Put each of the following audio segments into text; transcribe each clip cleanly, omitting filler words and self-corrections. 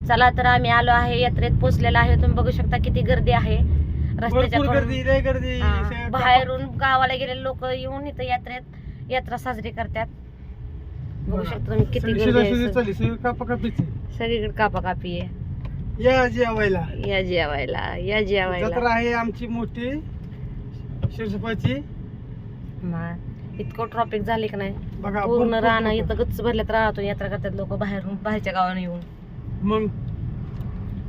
चला तर आम्ही आलो आहे, यात्रेत पोहोचलेला आहे. तुम्ही बघू शकता किती गर्दी आहे रस्त्याच्या भरपूर गर्दी, लय गर्दी. बाहेरून गावाला गेलेले लोक येऊन इथं यात्रा साजरी करतात. बघू शकता तुम्ही किती गर्दी आहे. सगळीकडे कापाकापी आहे. या जेवायला, या जेवायला, या जेवायला. जत्रा आहे आमची मोठी शिरसपाची. इतकं ट्रॉफिक झाले की नाही, बघा पूर्ण राहणं इथं गच्च भरल्यात. राहतो यात्रा करतात लोक बाहेरच्या गावाने येऊन. मग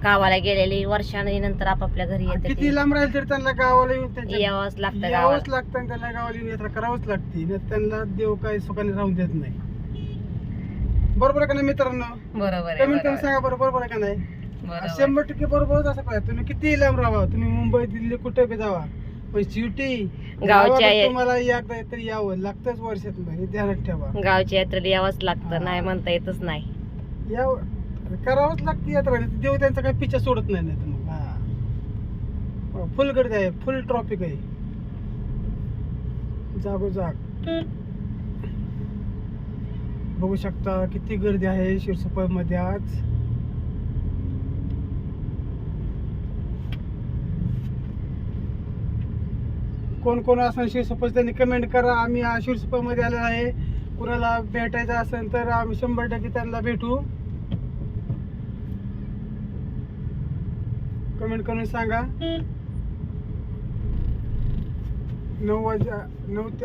गावाला गेलेली वर्षाने नंतर आपापल्या घरी येते. किती लांब राहील तर त्यांना गावाला येऊन यावंच लागतं. यावंच लागतं, त्यांना गावाला येऊन यात्रा करावंच लागते. त्यांना देव काय सुखाने राहून देत नाही. बरोबर आहे का नाही मित्रांनो? बरोबर कमेंट करून सांगा बरोबर आहे का नाही? 100% बरोबरच असं पाहिजे. तुम्ही किती लांब राहा, तुम्ही मुंबई दिल्ली कुठे बी जावा, पण शेवटी गावच्या तुम्हाला एकदा तरी यावं लागतंच वर्षातून. हे ध्यानात ठेवा. गावच्या यात्रेला यावंच लागतं, नाही म्हणता येतच नाही. करावंच लागते यात्रा. देव त्यांचा काही पिच्छा सोडत नाही. तर मग फुल गर्दी आहे, फुल ट्रॉफिक आहे जागोजाग. बघू शकता किती गर्दी आहे शिरसोपाई मध्ये आज. कोण कोण असेल शिरसोपाई त्यांनी कमेंट करा. आम्ही शिरसोपाई मध्ये आलेलो आहे. कुणाला भेटायचं असेल तर आम्ही 100% त्यांना भेटू. कमेंट करून सांगा.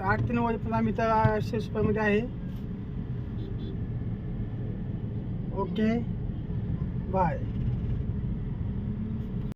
8 ते 9 वाजेपर्यंत आम्ही त्या शिरसोपाई मध्ये आहे. Okay bye.